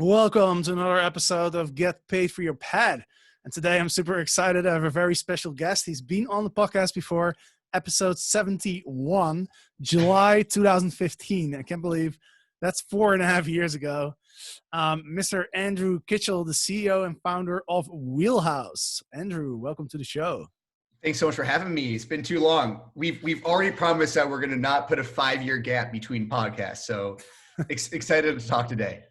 Welcome to another episode of Get Paid for Your Pad. And today I'm super excited. I have a very special guest. He's been on the podcast before, episode 71, July 2015. I can't believe that's 4.5 years ago. Mr. Andrew Kitchell, the CEO and founder of Wheelhouse. Andrew, welcome to the show. Thanks so much for having me. It's been too long. We've already promised that we're going to not put a 5-year gap between podcasts. So excited to talk today.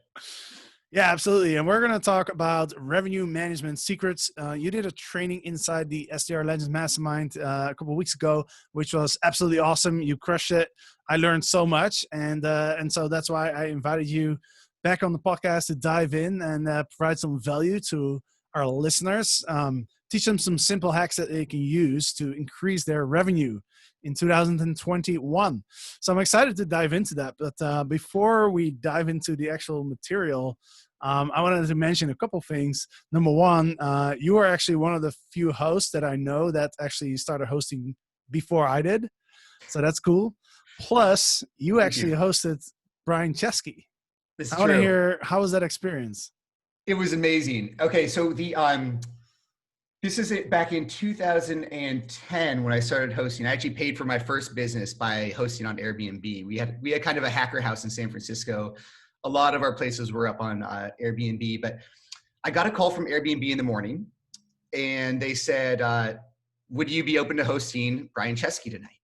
Yeah, absolutely. And we're going to talk about revenue management secrets. You did a training inside the SDR Legends Mastermind a couple of weeks ago, which was absolutely awesome. You crushed it. I learned so much. And so that's why I invited you back on the podcast to dive in and provide some value to our listeners. Teach them some simple hacks that they can use to increase their revenue in 2021. So I'm excited to dive into that. But before we dive into the actual material, I wanted to mention a couple things. Number one, you are actually one of the few hosts that I know that actually started hosting before I did. So that's cool. Plus, you actually hosted Brian Chesky. I want to hear, how was that experience? It was amazing. Okay, so this is it back in 2010 when I started hosting. I actually paid for my first business by hosting on Airbnb. We had kind of a hacker house in San Francisco. A lot of our places were up on Airbnb, but I got a call from Airbnb in the morning and they said, would you be open to hosting Brian Chesky tonight?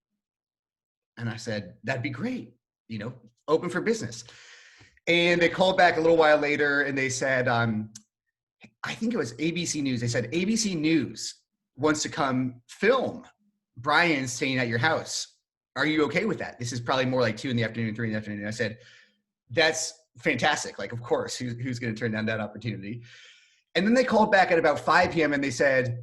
And I said, that'd be great, open for business. And they called back a little while later and they said, I think it was ABC News. They said, ABC News wants to come film Brian staying at your house. Are you okay with that? This is probably more like 2 in the afternoon, 3 in the afternoon. And I said, that's fantastic. Like, of course, who's going to turn down that opportunity? And then they called back at about 5 p.m. and they said,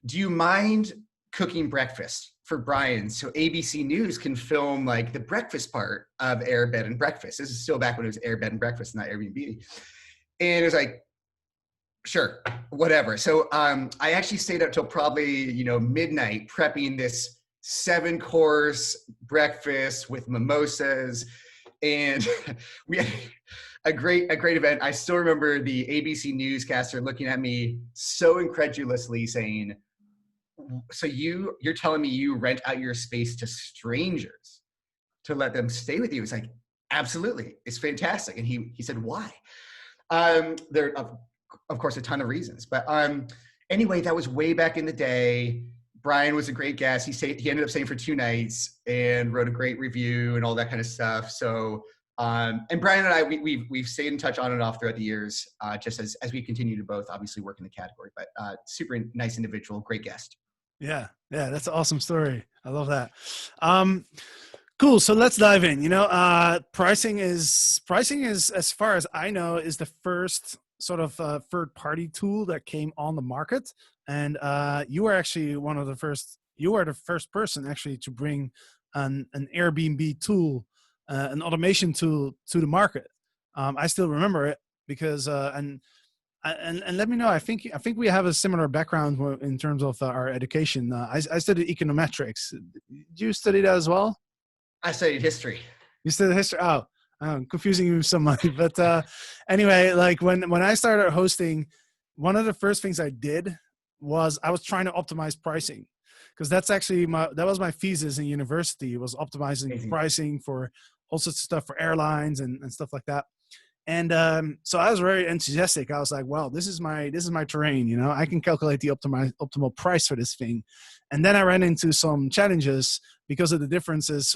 do you mind cooking breakfast for Brian so ABC News can film like the breakfast part of Air, Bed, and Breakfast? This is still back when it was Air, Bed, and Breakfast, not Airbnb. And it was like, sure, whatever. So I actually stayed up till probably, midnight prepping this 7-course breakfast with mimosas. And we had a great event. I still remember the ABC newscaster looking at me so incredulously saying, so you're telling me you rent out your space to strangers to let them stay with you? It's like, absolutely. It's fantastic. And he said, why? There are, of course, a ton of reasons. But anyway, that was way back in the day. Brian was a great guest. He ended up staying for 2 nights and wrote a great review and all that kind of stuff. So, and Brian and I, we've stayed in touch on and off throughout the years, just as we continue to both obviously work in the category. But super nice individual, great guest. Yeah, that's an awesome story. I love that. Cool. So let's dive in. Pricing is, as far as I know, is the first sort of third-party tool that came on the market. And you were actually you are the first person actually to bring an Airbnb tool, an automation tool to the market. I still remember it because, and let me know, I think we have a similar background in terms of our education. I studied econometrics. Did you study that as well? I studied history. You studied history? Oh, I'm confusing you with somebody. But anyway, like when I started hosting, one of the first things I did was I was trying to optimize pricing, because that's actually that was my thesis in university, was optimizing pricing for all sorts of stuff for airlines and stuff like that. And so I was very enthusiastic. I was like, well, this is my terrain. I can calculate the optimal price for this thing. And then I ran into some challenges because of the differences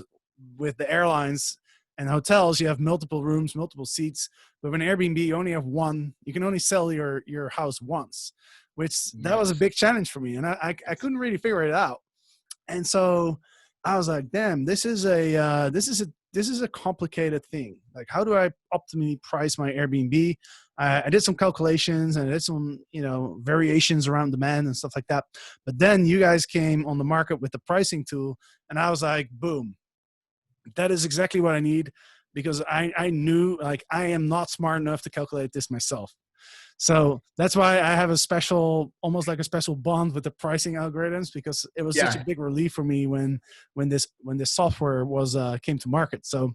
with the airlines and hotels. You have multiple rooms, multiple seats. But when Airbnb, you only have one. You can only sell your house once, which that was a big challenge for me. And I couldn't really figure it out. And so I was like, damn, this is a complicated thing. Like, how do I optimally price my Airbnb? I did some calculations and I did some, variations around demand and stuff like that. But then you guys came on the market with the pricing tool, and I was like, boom, that is exactly what I need, because I knew, like, I am not smart enough to calculate this myself. So that's why I have almost like a special bond with the pricing algorithms, because it was such a big relief for me when this software came to market. So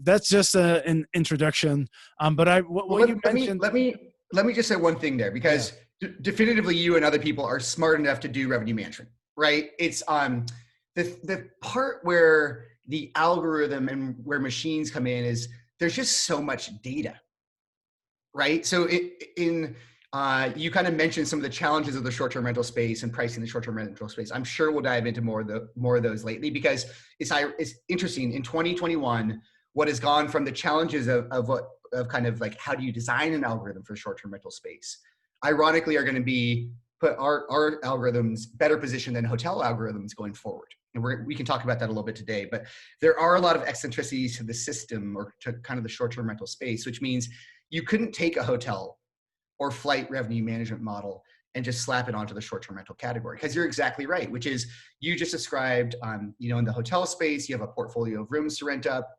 That's just an introduction. But Well, what you mentioned. let me just say one thing there, Yeah. because definitively you and other people are smart enough to do revenue management, right? It's the part where the algorithm and where machines come in is there's just so much data, right? So you kind of mentioned some of the challenges of the short-term rental space and pricing the short-term rental space. I'm sure we'll dive into more of those lately, because it's interesting. In 2021, what has gone from the challenges of kind of like how do you design an algorithm for short-term rental space, ironically, are going to be put our algorithms better positioned than hotel algorithms going forward. And we can talk about that a little bit today, but there are a lot of eccentricities to the system or to kind of the short-term rental space, which means you couldn't take a hotel or flight revenue management model and just slap it onto the short-term rental category. Because you're exactly right, which is you just described, in the hotel space, you have a portfolio of rooms to rent up.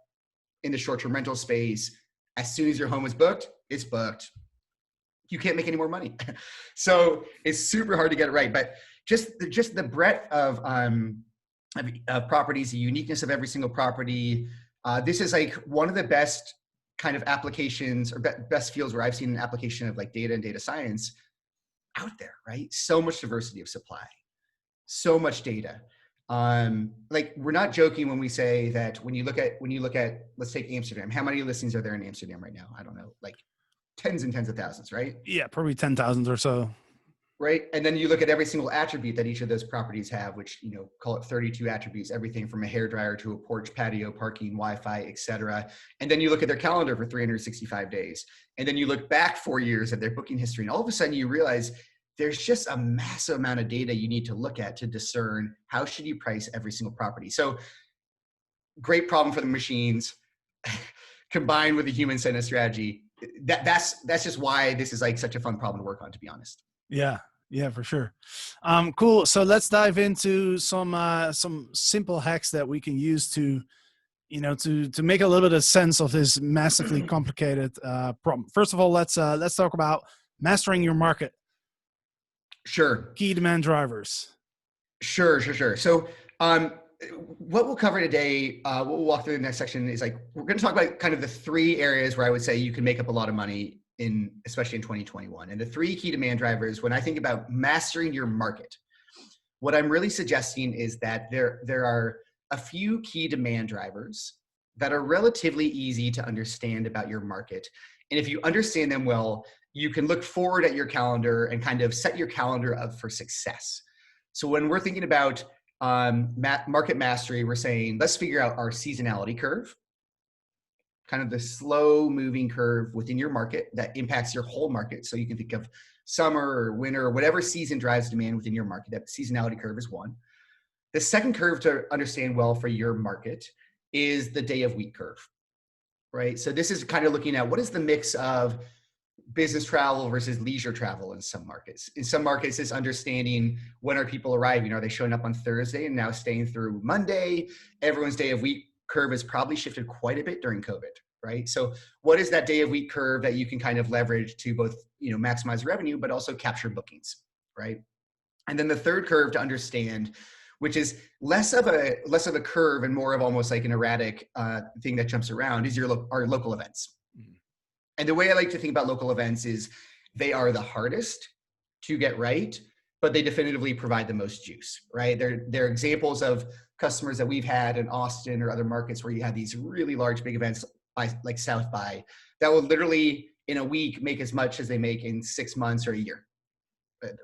In the short-term rental space, as soon as your home is booked, it's booked. You can't make any more money. So it's super hard to get it right. But just the breadth of properties, the uniqueness of every single property. This is like one of the best kind of applications or best fields where I've seen an application of like data and data science out there, right? So much diversity of supply, so much data. Like we're not joking when we say that when you look at, let's take Amsterdam. How many listings are there in Amsterdam right now? I don't know, like tens and tens of thousands, right? Yeah, probably 10,000 or so. Right. And then you look at every single attribute that each of those properties have, which, call it 32 attributes, everything from a hairdryer to a porch, patio, parking, Wi-Fi, et cetera. And then you look at their calendar for 365 days. And then you look back 4 years at their booking history. And all of a sudden you realize there's just a massive amount of data you need to look at to discern how should you price every single property. So great problem for the machines combined with the human-centered strategy. That's just why this is like such a fun problem to work on, to be honest. Yeah, for sure. Cool. So let's dive into some simple hacks that we can use to make a little bit of sense of this massively complicated problem. First of all, let's talk about mastering your market. Sure. Key demand drivers. Sure. So what we'll cover today, what we'll walk through the next section is like, we're going to talk about kind of the three areas where I would say you can make up a lot of money especially in 2021. And the three key demand drivers, when I think about mastering your market, what I'm really suggesting is that there are a few key demand drivers that are relatively easy to understand about your market. And if you understand them well, you can look forward at your calendar and kind of set your calendar up for success. So when we're thinking about market mastery, we're saying, let's figure out our seasonality curve, kind of the slow moving curve within your market that impacts your whole market. So you can think of summer or winter or whatever season drives demand within your market. That seasonality curve is one. The second curve to understand well for your market is the day of week curve, right? So this is kind of looking at what is the mix of business travel versus leisure travel in some markets. In some markets, it's understanding when are people arriving. Are they showing up on Thursday and now staying through Monday? Everyone's day of week curve has probably shifted quite a bit during COVID, right? So what is that day of week curve that you can kind of leverage to both, maximize revenue, but also capture bookings, right? And then the third curve to understand, which is less of a curve and more of almost like an erratic thing that jumps around, is our local events. Mm-hmm. And the way I like to think about local events is they are the hardest to get right, but they definitively provide the most juice, right? They're examples of customers that we've had in Austin or other markets where you have these really large, big events like South by that will literally in a week make as much as they make in 6 months or a year,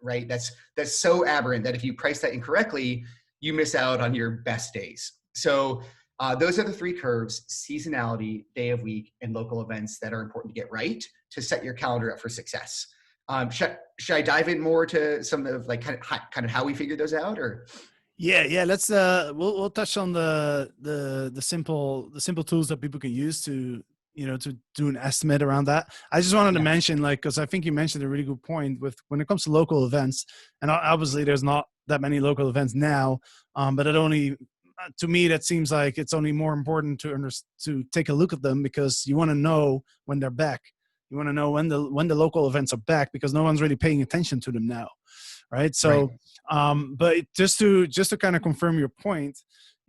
right? That's so aberrant that if you price that incorrectly, you miss out on your best days. So those are the three curves: seasonality, day of week, and local events that are important to get right to set your calendar up for success. Should I dive in more to some of like kind of how we figured those out, or? Yeah. Let's we'll touch on the simple tools that people can use to to do an estimate around that. I just wanted to mention, like, because I think you mentioned a really good point with when it comes to local events, and obviously there's not that many local events now, but it only, to me, that seems like it's only more important to take a look at them because you want to know when they're back. You want to know when the local events are back because no one's really paying attention to them now, right? So, but just to kind of confirm your point,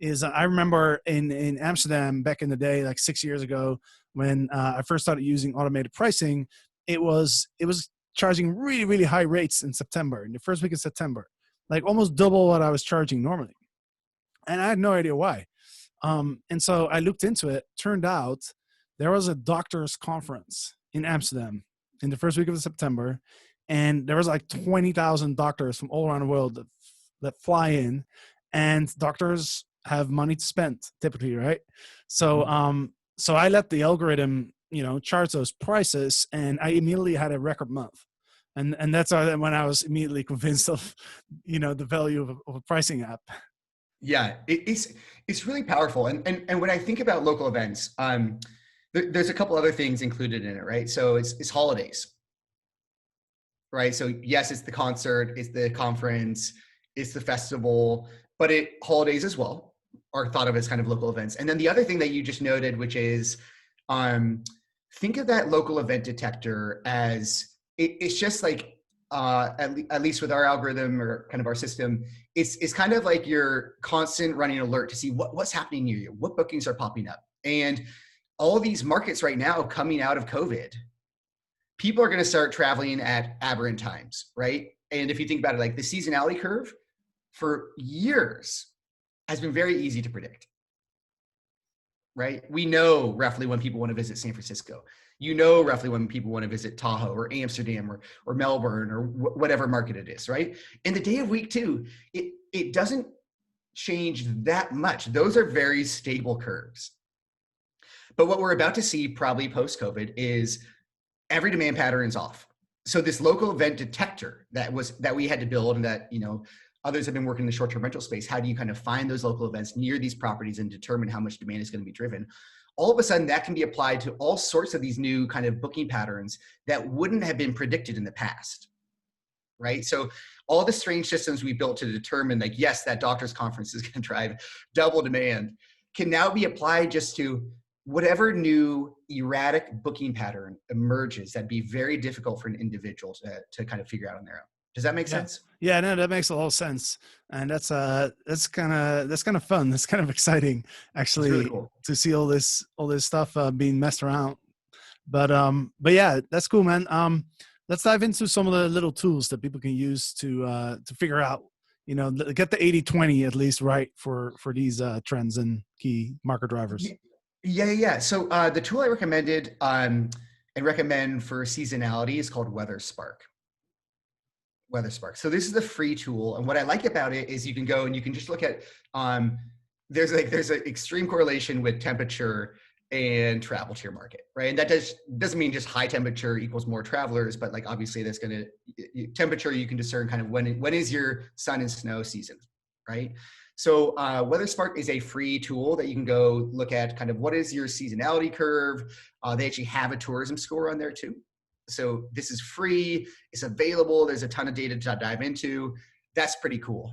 is I remember in Amsterdam back in the day, like 6 years ago, when I first started using automated pricing, it was charging really, really high rates in September, in the first week of September, like almost double what I was charging normally. And I had no idea why. And so I looked into it. Turned out there was a doctors conference in Amsterdam in the first week of September, and there was like 20,000 doctors from all around the world that fly in, and doctors have money to spend typically, right? So, so I let the algorithm, charge those prices, and I immediately had a record month. And that's when I was immediately convinced of, the value of a pricing app. Yeah, it's really powerful. And when I think about local events, there's a couple other things included in it, right? So it's holidays, right? So yes, it's the concert, it's the conference, it's the festival, but holidays as well are thought of as kind of local events. And then the other thing that you just noted, which is think of that local event detector as it's just like at least with our algorithm or kind of our system, it's kind of like your constant running alert to see what's happening near you, what bookings are popping up. And all these markets right now coming out of COVID, people are going to start traveling at aberrant times, right? And if you think about it, like the seasonality curve for years has been very easy to predict, right? We know roughly when people want to visit San Francisco. You know roughly when people want to visit Tahoe or Amsterdam or Melbourne or whatever market it is, right? And the day of week too, it doesn't change that much. Those are very stable curves. But what we're about to see probably post-COVID is every demand pattern is off. So this local event detector that we had to build, and that others have been working in the short-term rental space. How do you kind of find those local events near these properties and determine how much demand is going to be driven? All of a sudden, that can be applied to all sorts of these new kind of booking patterns that wouldn't have been predicted in the past, right? So all the strange systems we built to determine, like, yes, that doctor's conference is going to drive double demand, can now be applied just to whatever new erratic booking pattern emerges that'd be very difficult for an individual to kind of figure out on their own. Does that make sense? Yeah, no, that makes a lot of sense, and that's kind of fun. That's kind of exciting, It's really actually, cool. to see all this stuff being messed around. But yeah, that's cool, man. Let's dive into some of the little tools that people can use to figure out, get the 80-20 at least right for these trends and key market drivers. Yeah. So the tool I recommended and recommend for seasonality is called WeatherSpark. So this is the free tool, and what I like about it is you can go and you can just look at there's an extreme correlation with temperature and travel to your market, right? And that doesn't mean just high temperature equals more travelers, but like obviously that's going to temperature, you can discern kind of when is your sun and snow season, right? So WeatherSpark is a free tool that you can go look at kind of what is your seasonality curve. They actually have a tourism score on there too. So this is free, it's available, there's a ton of data to dive into. That's pretty cool.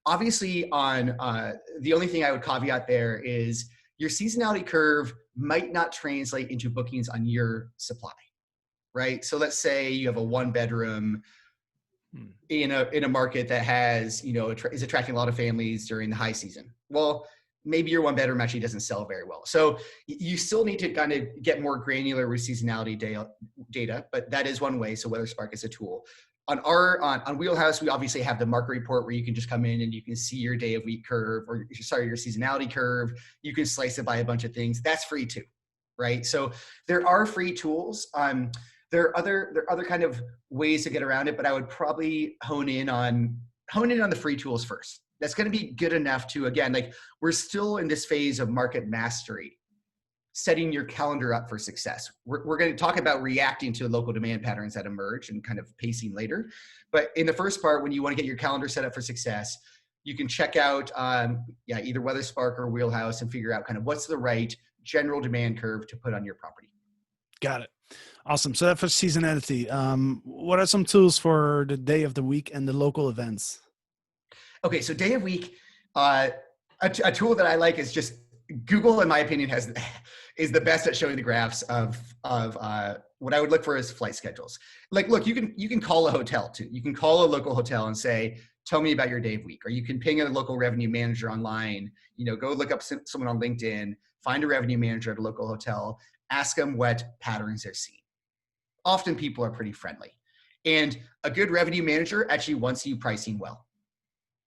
Obviously the only thing I would caveat there is your seasonality curve might not translate into bookings on your supply, right? So let's say you have a one bedroom in a market that has, is attracting a lot of families during the high season. Well, maybe your one bedroom actually doesn't sell very well. So you still need to kind of get more granular with seasonality data, but that is one way. So WeatherSpark is a tool. On Wheelhouse, we obviously have the market report where you can just come in and you can see your day of week curve, or your seasonality curve. You can slice it by a bunch of things. That's free too, right? So there are free tools. There are other kind of ways to get around it, but I would probably hone in on the free tools first. That's going to be good enough to, again, like we're still in this phase of market mastery, setting your calendar up for success. We're going to talk about reacting to local demand patterns that emerge and kind of pacing later. But in the first part, when you want to get your calendar set up for success, you can check out either WeatherSpark or Wheelhouse and figure out kind of what's the right general demand curve to put on your property. Got it. Awesome. So that for seasonality, what are some tools for the day of the week and the local events? Okay, so day of week, a tool that I like is just Google, in my opinion, is the best at showing the graphs of what I would look for as flight schedules. Like, look, you can call a hotel too. You can call a local hotel and say, tell me about your day of week. Or you can ping a local revenue manager online, go look up someone on LinkedIn, find a revenue manager at a local hotel, ask them what patterns they're seeing. Often people are pretty friendly. And a good revenue manager actually wants you pricing well.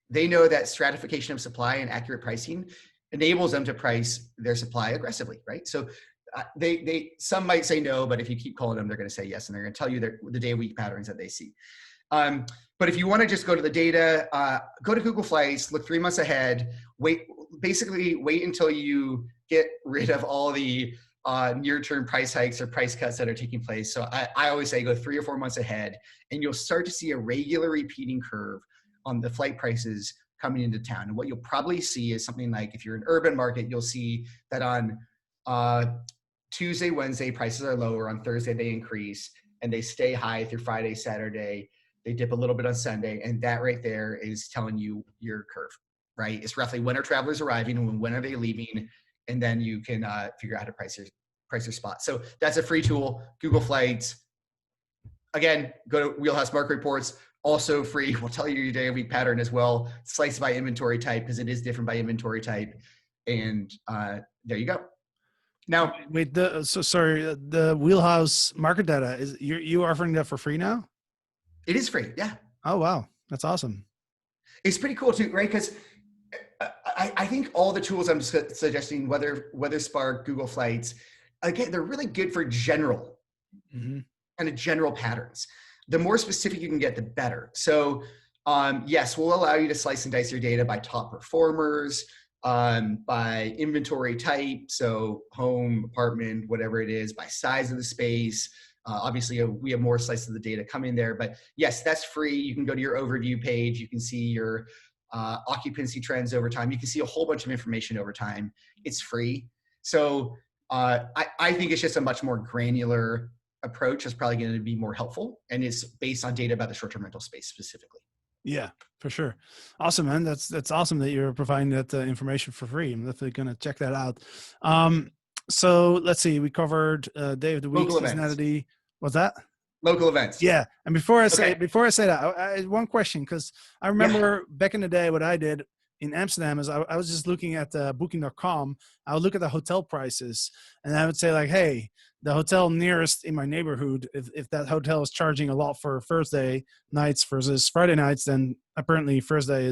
They know that stratification of supply and accurate pricing enables them to price their supply aggressively, right? So some might say no, but if you keep calling them, they're going to say yes, and they're going to tell you the day of week patterns that they see. But if you want to just go to the data, go to Google Flights, look 3 months ahead, wait until you get rid of all the near-term price hikes or price cuts that are taking place. So I always say go 3 or 4 months ahead, and you'll start to see a regular repeating curve on the flight prices coming into town. And what you'll probably see is something like, if you're an urban market, you'll see that on Tuesday, Wednesday, prices are lower. On Thursday, they increase, and they stay high through Friday, Saturday. They dip a little bit on Sunday, and that right there is telling you your curve, right? It's roughly when are travelers arriving and when are they leaving, and then you can figure out how to price your spot. So that's a free tool, Google Flights. Again, go to Wheelhouse Market Reports, also free. We'll tell you your day of week pattern as well, sliced by inventory type, because it is different by inventory type. And there you go. Now, wait, the Wheelhouse market data, is you offering that for free now? It is free, yeah. Oh, wow. That's awesome. It's pretty cool too, right? Because I think all the tools I'm suggesting, whether Spark, Google Flights, again, they're really good for general, kind of general patterns. The more specific you can get, the better. So yes, we'll allow you to slice and dice your data by top performers, by inventory type, so home, apartment, whatever it is, by size of the space. Obviously, we have more slices of the data coming there, but yes, that's free. You can go to your overview page. You can see your occupancy trends over time. You can see a whole bunch of information over time. It's free. So I think it's just a much more granular approach. That's probably going to be more helpful, and it's based on data about the short-term rental space specifically. Yeah, for sure. Awesome, man. That's awesome that you're providing that information for free. I'm definitely going to check that out. So let's see. We covered day of the week, seasonality. What's that? Local events. Yeah. And before I say that, I one question, because I remember back in the day what I did in Amsterdam is I was just looking at booking.com. I would look at the hotel prices, and I would say like, hey, the hotel nearest in my neighborhood, if that hotel is charging a lot for Thursday nights versus Friday nights, then apparently Thursday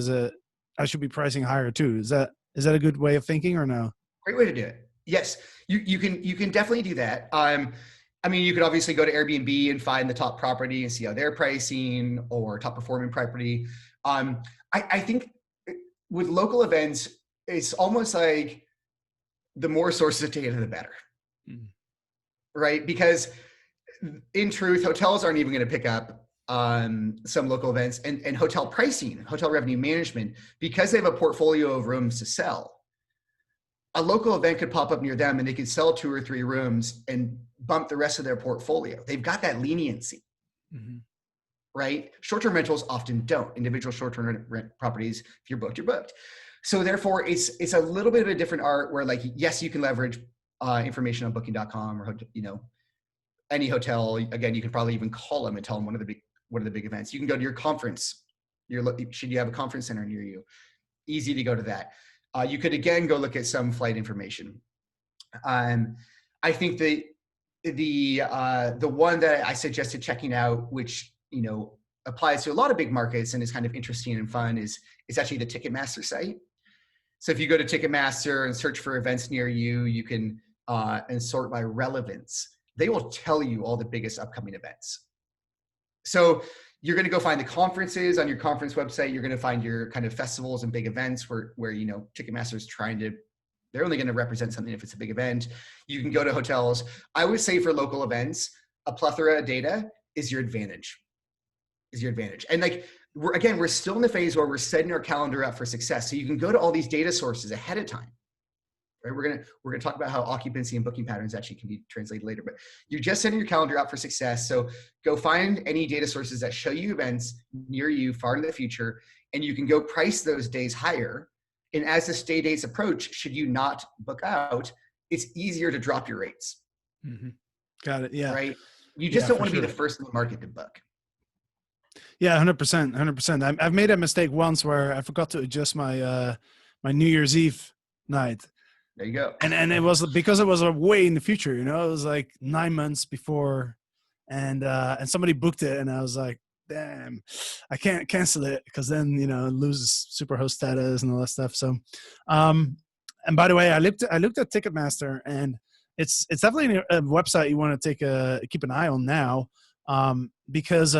I should be pricing higher too. Is that a good way of thinking or no? Great way to do it. Yes, you can definitely do that. I mean, you could obviously go to Airbnb and find the top property and see how they're pricing, or top performing property. I think with local events, it's almost like the more sources of data, the better. Right? Because in truth, hotels aren't even going to pick up some local events, and hotel pricing, hotel revenue management, because they have a portfolio of rooms to sell. A local event could pop up near them and they could sell 2 or 3 rooms and bump the rest of their portfolio. They've got that leniency, right? Short-term rentals often don't. Individual short-term rent properties, if you're booked, you're booked. So therefore, it's a little bit of a different art where, like, yes, you can leverage information on booking.com or, any hotel. Again, you can probably even call them and tell them what are the big events. You can go to your conference. Should you have a conference center near you? Easy to go to that. You could, again, go look at some flight information. I think the one that I suggested checking out, which, applies to a lot of big markets and is kind of interesting and fun, is actually the Ticketmaster site. So if you go to Ticketmaster and search for events near you, you can and sort by relevance. They will tell you all the biggest upcoming events. So you're going to go find the conferences on your conference website. You're going to find your kind of festivals and big events where Ticketmaster is they're only going to represent something if it's a big event. You can go to hotels. I would say for local events, a plethora of data is your advantage. And like, we're still in the phase where we're setting our calendar up for success. So you can go to all these data sources ahead of time. Right? We're gonna talk about how occupancy and booking patterns actually can be translated later, but you're just setting your calendar up for success. So go find any data sources that show you events near you far in the future, and you can go price those days higher And as the stay dates approach, should you not book out, it's easier to drop your rates. Mm-hmm. Got it. Yeah. Right? You just Yeah, don't for want to be sure. the first in the market to book. Yeah, 100%, 100%. I've made a mistake once where I forgot to adjust my my New Year's Eve night, There you go. and it was because it was way in the future. You know, it was like 9 months before, and somebody booked it, and I was like, damn, I can't cancel it because then it loses superhost status and all that stuff. So, and by the way, I looked at Ticketmaster, and it's definitely a website you want to keep an eye on now, because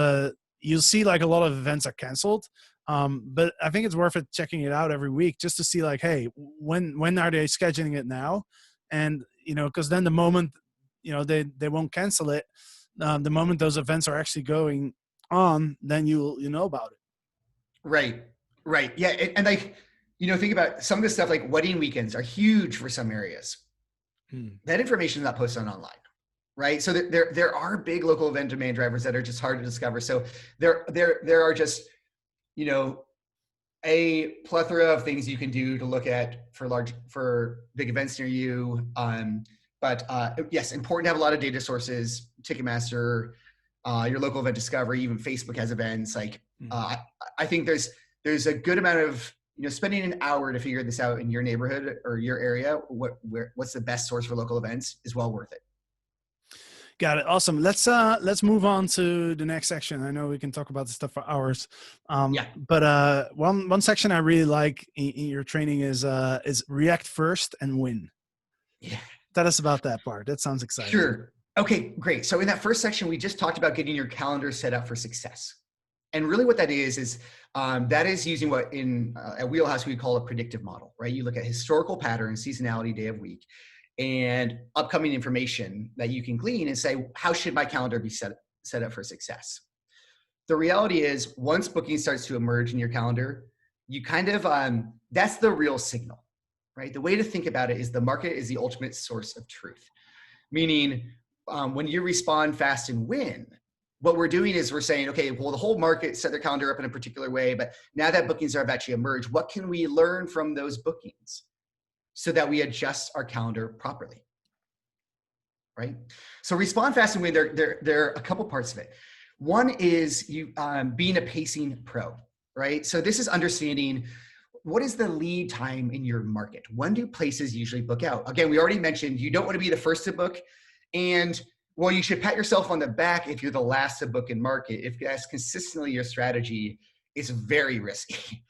you'll see like a lot of events are canceled. But I think it's worth it checking it out every week just to see like, hey, when are they scheduling it now? And because then the moment they won't cancel it, the moment those events are actually going on, then you'll know about it. Right. Yeah, and like think about some of the stuff like wedding weekends are huge for some areas. That information is not posted online. Right. So there are big local event demand drivers that are just hard to discover. So there are just, a plethora of things you can do to look at for big events near you. But yes, important to have a lot of data sources, Ticketmaster, your local event discovery, even Facebook has events. Like I think there's a good amount of, spending an hour to figure this out in your neighborhood or your area, what's the best source for local events is well worth it. Got it. Awesome. Let's move on to the next section. I know we can talk about this stuff for hours. But one section I really like in your training is react first and win. Yeah. Tell us about that part. That sounds exciting. Sure. Okay, great. So in that first section, we just talked about getting your calendar set up for success. And really what that is that is using what in at Wheelhouse we call a predictive model, right? You look at historical patterns, seasonality, day of week, and upcoming information that you can glean and say, how should my calendar be set up for success? The reality is once booking starts to emerge in your calendar, you kind of, that's the real signal, right? The way to think about it is the market is the ultimate source of truth. Meaning when you respond fast and win, what we're doing is we're saying, okay, well, the whole market set their calendar up in a particular way, but now that bookings have actually emerged, what can we learn from those bookings so that we adjust our calendar properly, right? So respond fast and win, there are a couple parts of it. One is you being a pacing pro, right? So this is understanding what is the lead time in your market? When do places usually book out? Again, we already mentioned you don't want to be the first to book, and well, you should pat yourself on the back if you're the last to book in market. If that's consistently your strategy, it's very risky.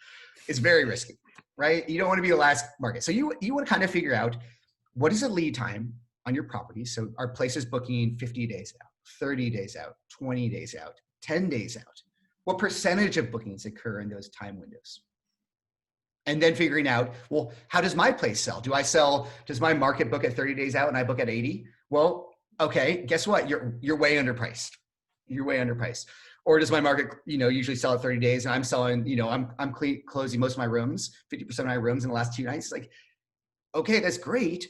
It's very risky, right? You don't want to be the last market. So you want to kind of figure out what is the lead time on your property. So are places booking 50 days out, 30 days out, 20 days out, 10 days out? What percentage of bookings occur in those time windows? And then figuring out, well, how does my place sell? Does my market book at 30 days out and I book at 80? Well, okay, guess what? You're way underpriced. You're way underpriced. Or does my market, usually sell at 30 days and I'm selling, I'm closing most of my rooms, 50% of my rooms in the last 2 nights. Like, okay, that's great,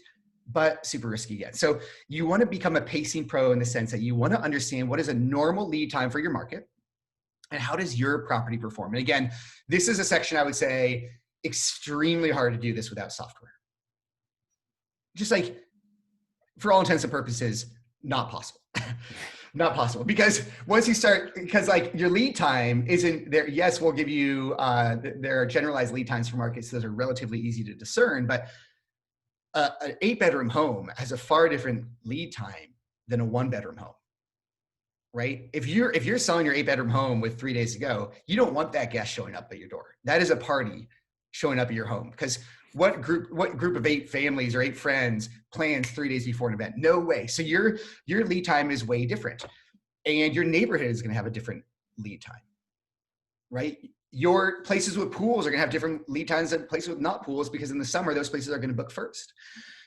but super risky again. So you want to become a pacing pro in the sense that you want to understand what is a normal lead time for your market and how does your property perform? And again, this is a section I would say extremely hard to do this without software. Just like, for all intents and purposes, not possible. Not possible. Because once you start, like your lead time isn't there. Yes, we'll give you, there are generalized lead times for markets. Those are relatively easy to discern, but an 8-bedroom home has a far different lead time than a 1-bedroom home, right? If you're selling your 8-bedroom home with 3 days to go, you don't want that guest showing up at your door. That is a party showing up at your home, because what group of 8 families or 8 friends plans 3 days before an event? No way. So your lead time is way different, and your neighborhood is going to have a different lead time, right? Your places with pools are going to have different lead times than places with not pools, because in the summer those places are going to book first.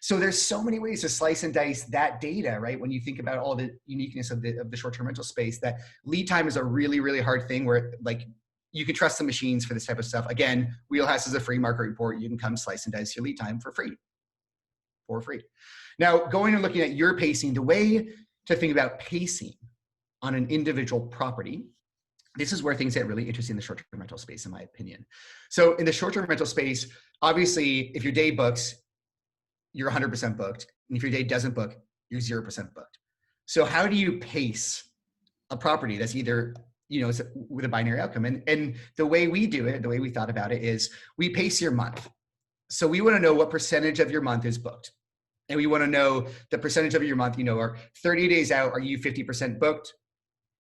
So there's so many ways to slice and dice that data, right? When you think about all the uniqueness of the short-term rental space, that lead time is a really, really hard thing where like you can trust the machines for this type of stuff. Again, Wheelhouse is a free market report. You can come slice and dice your lead time for free. Now, going and looking at your pacing, the way to think about pacing on an individual property this is where things get really interesting in the short-term rental space, in my opinion. So in the short-term rental space, obviously, if your day books, you're 100% booked. And if your day doesn't book, you're 0% booked. So how do you pace a property that's either, with a binary outcome? And the way we do it, the way we thought about it is we pace your month. So we want to know what percentage of your month is booked. And we want to know the percentage of your month, are 30 days out, are you 50% booked?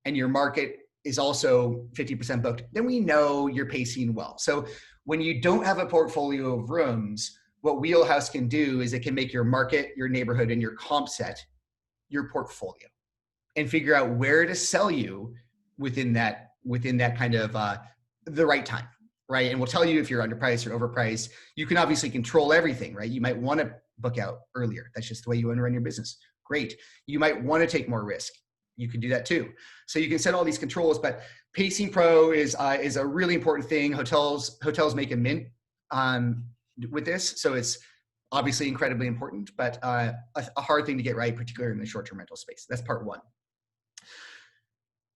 And your market is also 50% booked. Then we know you're pacing well. So when you don't have a portfolio of rooms, what Wheelhouse can do is it can make your market, your neighborhood, and your comp set your portfolio, and figure out where to sell you within that kind of the right time, right? And we'll tell you if you're underpriced or overpriced. You can obviously control everything, right? You might want to book out earlier. That's just the way you want to run your business. Great. You might want to take more risk. You can do that too. So you can set all these controls, but Pacing Pro is a really important thing. Hotels make a mint with this, so it's obviously incredibly important, but a hard thing to get right, particularly in the short-term rental space. That's part one.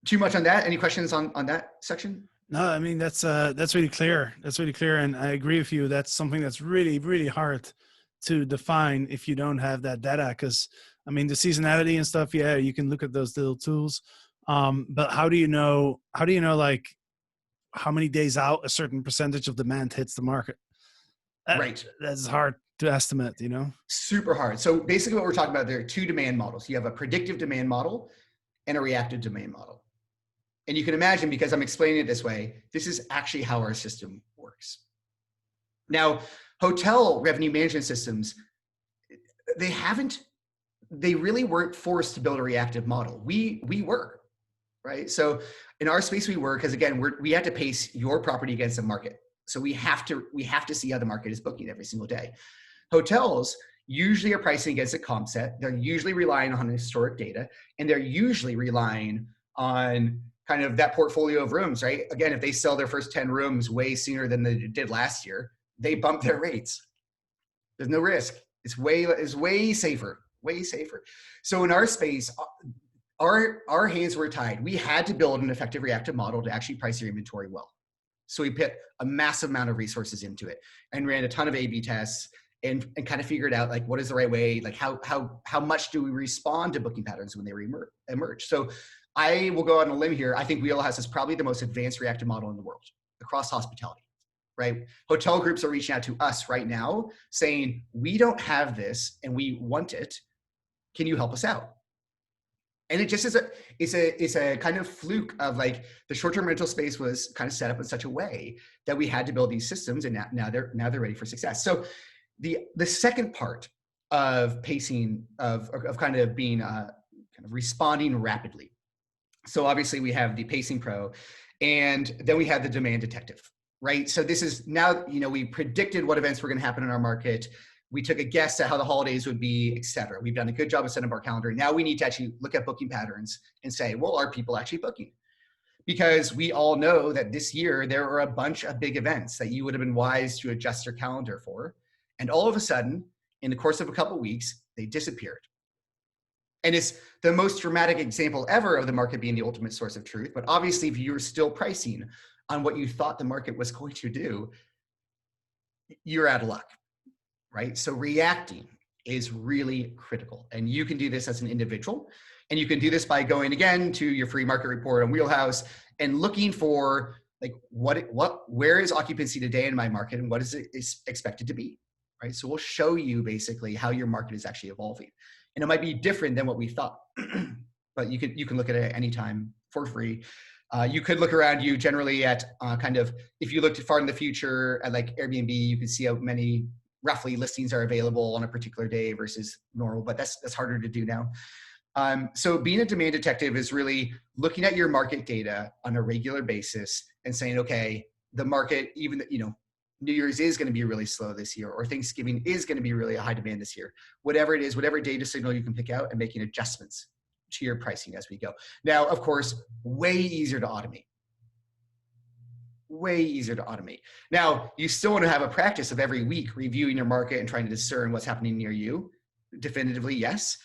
Too much on that? Any questions on that section? No, I mean, that's really clear. That's really clear. And I agree with you. That's something that's really, really hard to define if you don't have that data. Cause I mean, the seasonality and stuff, yeah, you can look at those little tools. But how do you know like how many days out a certain percentage of demand hits the market? Right. That's hard to estimate, Super hard. So basically what we're talking about, there are two demand models. You have a predictive demand model and a reactive demand model. And you can imagine, because I'm explaining it this way, this is actually how our system works. Now, hotel revenue management systems, they really weren't forced to build a reactive model. We were, right? So in our space we were, because again, we had to pace your property against the market. So we have to see how the market is booking every single day. Hotels usually are pricing against a comp set. They're usually relying on historic data, and they're usually relying on kind of that portfolio of rooms, right? Again, if they sell their first 10 rooms way sooner than they did last year, they bump their rates. There's no risk. It's way safer, way safer. So in our space, our hands were tied. We had to build an effective reactive model to actually price your inventory well. So we put a massive amount of resources into it and ran a ton of A/B tests and kind of figured out like what is the right way, like how much do we respond to booking patterns when they emerge. So I will go on a limb here. I think Wheelhouse is probably the most advanced reactive model in the world across hospitality, right? Hotel groups are reaching out to us right now saying, we don't have this and we want it. Can you help us out? And it just is a kind of fluke of like the short-term rental space was kind of set up in such a way that we had to build these systems, and now they're ready for success. So the second part of pacing of kind of being kind of responding rapidly. So obviously we have the Pacing Pro, and then we have the Demand Detective, right? So this is now, we predicted what events were going to happen in our market. We took a guess at how the holidays would be, et cetera. We've done a good job of setting up our calendar. Now we need to actually look at booking patterns and say, well, are people actually booking? Because we all know that this year there are a bunch of big events that you would have been wise to adjust your calendar for. And all of a sudden, in the course of a couple of weeks, they disappeared. And it's the most dramatic example ever of the market being the ultimate source of truth. But obviously, if you're still pricing on what you thought the market was going to do, you're out of luck, right? So reacting is really critical. And you can do this as an individual. And you can do this by going again to your free market report on Wheelhouse and looking for like where is occupancy today in my market and what is it expected to be, right? So we'll show you basically how your market is actually evolving. And it might be different than what we thought, but you can look at it at any time for free. You could look around you generally at kind of, if you looked far in the future at like Airbnb, you can see how many roughly listings are available on a particular day versus normal, but that's harder to do now. So being a demand detective is really looking at your market data on a regular basis and saying, okay, the market, even, New Year's is going to be really slow this year, or Thanksgiving is going to be really a high demand this year. Whatever it is, whatever data signal you can pick out and making adjustments to your pricing as we go. Now, of course, way easier to automate. Way easier to automate. Now, you still want to have a practice of every week reviewing your market and trying to discern what's happening near you. Definitively, yes.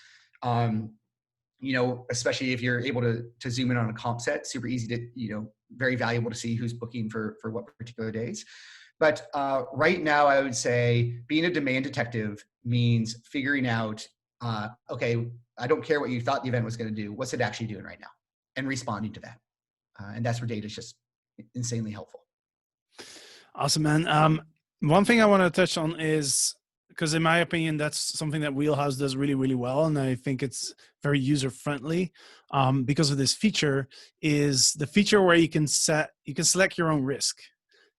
Especially if you're able to zoom in on a comp set, super easy to, very valuable to see who's booking for what particular days. But right now, I would say being a demand detective means figuring out, okay, I don't care what you thought the event was going to do. What's it actually doing right now? And responding to that. And that's where data is just insanely helpful. Awesome, man. One thing I want to touch on is, because in my opinion, that's something that Wheelhouse does really, really well. And I think it's very user friendly because of this feature, is the feature where you can select your own risk.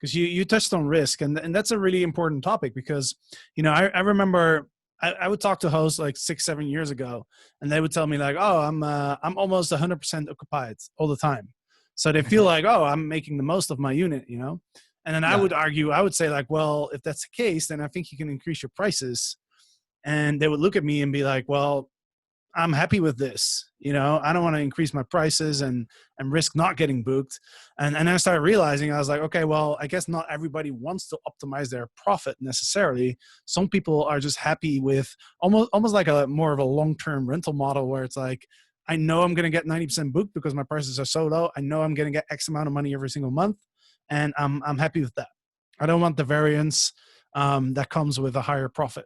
Because you touched on risk, and that's a really important topic, because, I remember I would talk to hosts like 6-7 years ago, and they would tell me like, oh, I'm almost 100% occupied all the time. So they feel like, oh, I'm making the most of my unit, And then I Yeah. would say like, well, if that's the case, then I think you can increase your prices. And they would look at me and be like, well, I'm happy with this. I don't want to increase my prices and risk not getting booked. And I started realizing, I was like, okay, well, I guess not everybody wants to optimize their profit necessarily. Some people are just happy with almost like a more of a long-term rental model, where it's like, I know I'm going to get 90% booked because my prices are so low. I know I'm going to get X amount of money every single month, and I'm happy with that. I don't want the variance that comes with a higher profit.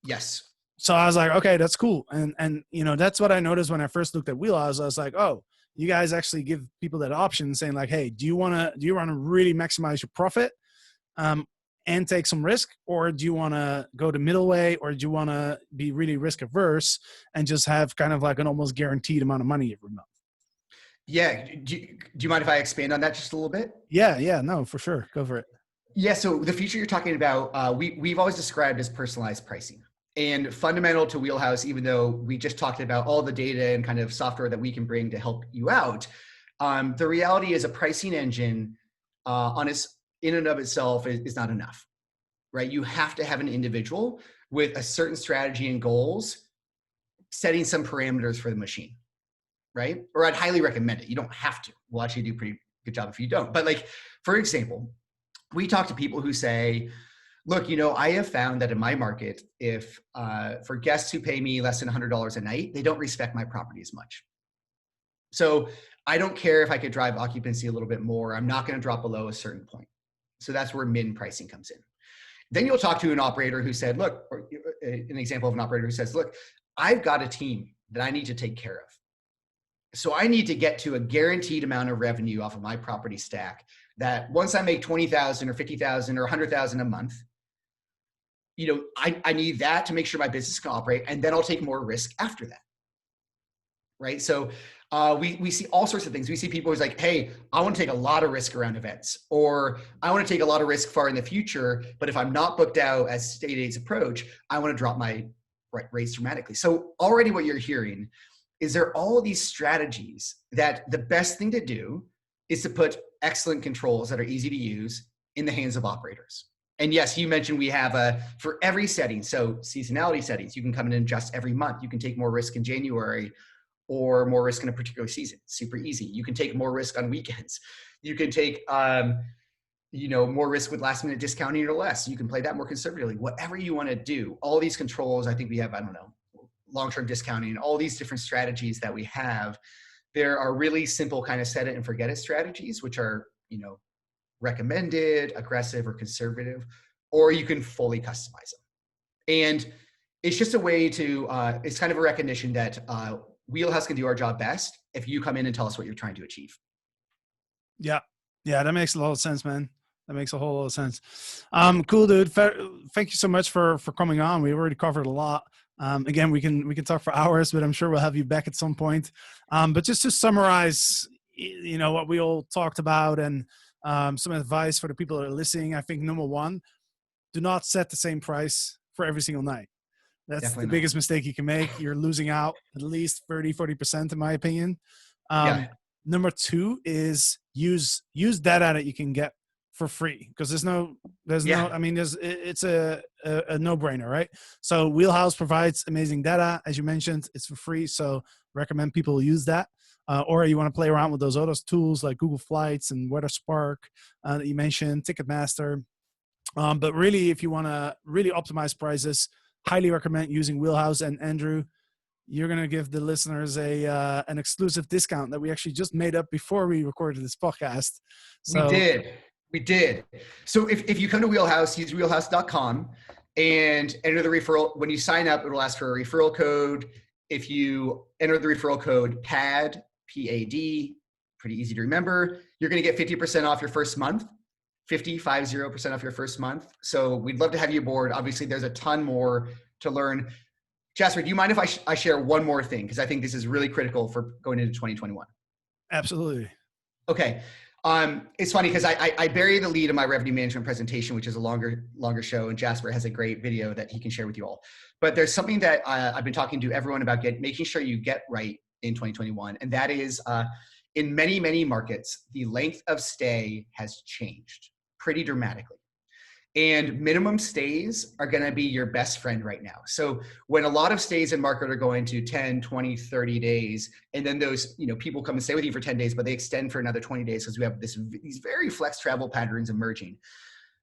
Yes. So I was like, okay, that's cool. And that's what I noticed when I first looked at Wheelhouse. I was like, oh, you guys actually give people that option, saying like, hey, do you want to really maximize your profit and take some risk, or do you want to go the middle way, or do you want to be really risk averse and just have kind of like an almost guaranteed amount of money every month? Yeah. Do you mind if I expand on that just a little bit? Yeah, no, for sure. Go for it. Yeah. So the feature you're talking about, we've always described as personalized pricing. And fundamental to Wheelhouse, even though we just talked about all the data and kind of software that we can bring to help you out, the reality is a pricing engine in and of itself is not enough, right? You have to have an individual with a certain strategy and goals, setting some parameters for the machine, right? Or I'd highly recommend it. You don't have to. We'll actually do a pretty good job if you don't. But like, for example, we talk to people who say, look, I have found that in my market, if for guests who pay me less than $100 a night, they don't respect my property as much. So I don't care if I could drive occupancy a little bit more. I'm not going to drop below a certain point. So that's where min pricing comes in. Then you'll talk to an operator who said, look, or an example of an operator who says, look, I've got a team that I need to take care of. So I need to get to a guaranteed amount of revenue off of my property stack, that once I make 20,000 or 50,000 or 100,000 a month, I need that to make sure my business can operate, and then I'll take more risk after that. Right. So we see all sorts of things. We see people who's like, hey, I want to take a lot of risk around events, or I want to take a lot of risk far in the future, but if I'm not booked out as state aids approach, I want to drop my rates dramatically. So already what you're hearing is there are all of these strategies that the best thing to do is to put excellent controls that are easy to use in the hands of operators. And yes, you mentioned we have for every setting. So seasonality settings, you can come in and adjust every month. You can take more risk in January or more risk in a particular season. Super easy. You can take more risk on weekends. You can take, more risk with last minute discounting or less. You can play that more conservatively. Whatever you want to do, all these controls, I think we have, long-term discounting, all these different strategies that we have. There are really simple kind of set it and forget it strategies, which are, recommended, aggressive, or conservative, or you can fully customize them. And it's just a way to, it's kind of a recognition that Wheelhouse can do our job best if you come in and tell us what you're trying to achieve. Yeah, that makes a lot of sense, man. That makes a whole lot of sense. Cool, dude. Thank you so much for coming on. We already covered a lot. Again, we can talk for hours, but I'm sure we'll have you back at some point. But just to summarize, what we all talked about, and some advice for the people that are listening. I think number one, do not set the same price for every single night. That's Definitely the biggest mistake you can make. You're losing out at least 40% in my opinion. Yeah. Number two is use data that you can get for free, because it's a no-brainer, right? So Wheelhouse provides amazing data, as you mentioned. It's for free, so recommend people use that. Or you want to play around with those other tools like Google Flights and WeatherSpark that you mentioned, Ticketmaster. But really, if you want to really optimize prices, highly recommend using Wheelhouse. And Andrew, you're going to give the listeners an exclusive discount that we actually just made up before we recorded this podcast. So We did. So if you come to Wheelhouse, use wheelhouse.com and enter the referral. When you sign up, it'll ask for a referral code. If you enter the referral code PAD, P-A-D, pretty easy to remember, you're going to get 50% off your first month, 50% off your first month. So we'd love to have you aboard. Obviously, there's a ton more to learn. Jasper, do you mind if I share one more thing? Because I think this is really critical for going into 2021. Absolutely. Okay. It's funny because I bury the lead in my revenue management presentation, which is a longer show, and Jasper has a great video that he can share with you all. But there's something that I've been talking to everyone about making sure you get right in 2021, and that is in many markets, the length of stay has changed pretty dramatically. And minimum stays are going to be your best friend right now. So when a lot of stays in market are going to 10, 20, 30 days, and then those, people come and stay with you for 10 days, but they extend for another 20 days because we have these very flex travel patterns emerging.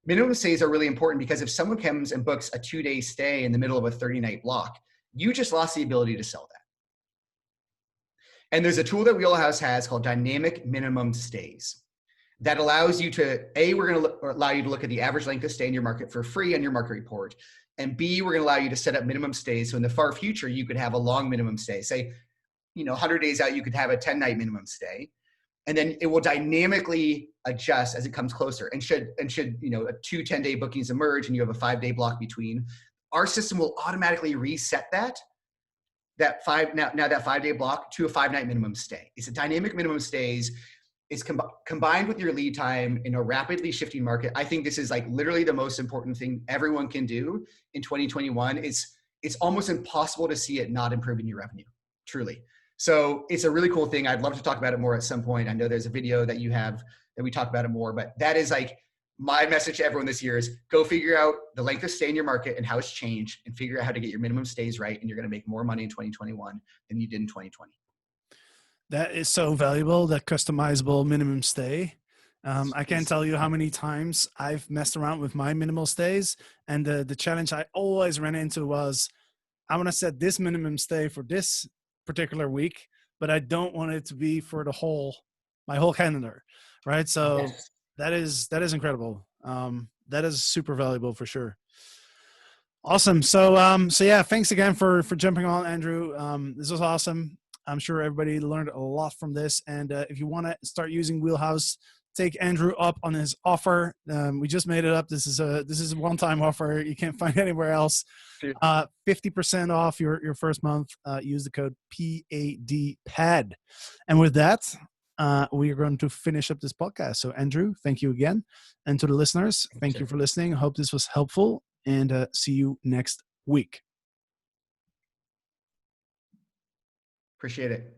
Minimum stays are really important because if someone comes and books a 2-day stay in the middle of a 30-night block, you just lost the ability to sell that. And there's a tool that Wheelhouse has called Dynamic Minimum Stays. That allows you to, A, we're going to allow you to look at the average length of stay in your market for free on your market report. And B, we're going to allow you to set up minimum stays. So in the far future, you could have a long minimum stay. Say, 100 days out, you could have a 10-night minimum stay. And then it will dynamically adjust as it comes closer. And should 2 10-day bookings emerge and you have a 5-day block between, our system will automatically reset that 5-day block to a 5-night minimum stay. It's a dynamic minimum stays. It's combined with your lead time in a rapidly shifting market. I think this is like literally the most important thing everyone can do in 2021. It's almost impossible to see it not improving your revenue, truly. So it's a really cool thing. I'd love to talk about it more at some point. I know there's a video that you have that we talk about it more, but that is like my message to everyone this year is go figure out the length of stay in your market and how it's changed and figure out how to get your minimum stays right. And you're going to make more money in 2021 than you did in 2020. That is so valuable, that customizable minimum stay. I can't tell you how many times I've messed around with my minimal stays. And the challenge I always ran into was, I want to set this minimum stay for this particular week, but I don't want it to be for my whole calendar. Right. So Yes. that is incredible. That is super valuable for sure. Awesome. So yeah, thanks again for jumping on, Andrew. This was awesome. I'm sure everybody learned a lot from this. And if you want to start using Wheelhouse, take Andrew up on his offer. We just made it up. This is a one-time offer. You can't find anywhere else. 50% off your first month. Use the code PAD. And with that, we are going to finish up this podcast. So Andrew, thank you again. And to the listeners, thank you for listening. I hope this was helpful, and see you next week. Appreciate it.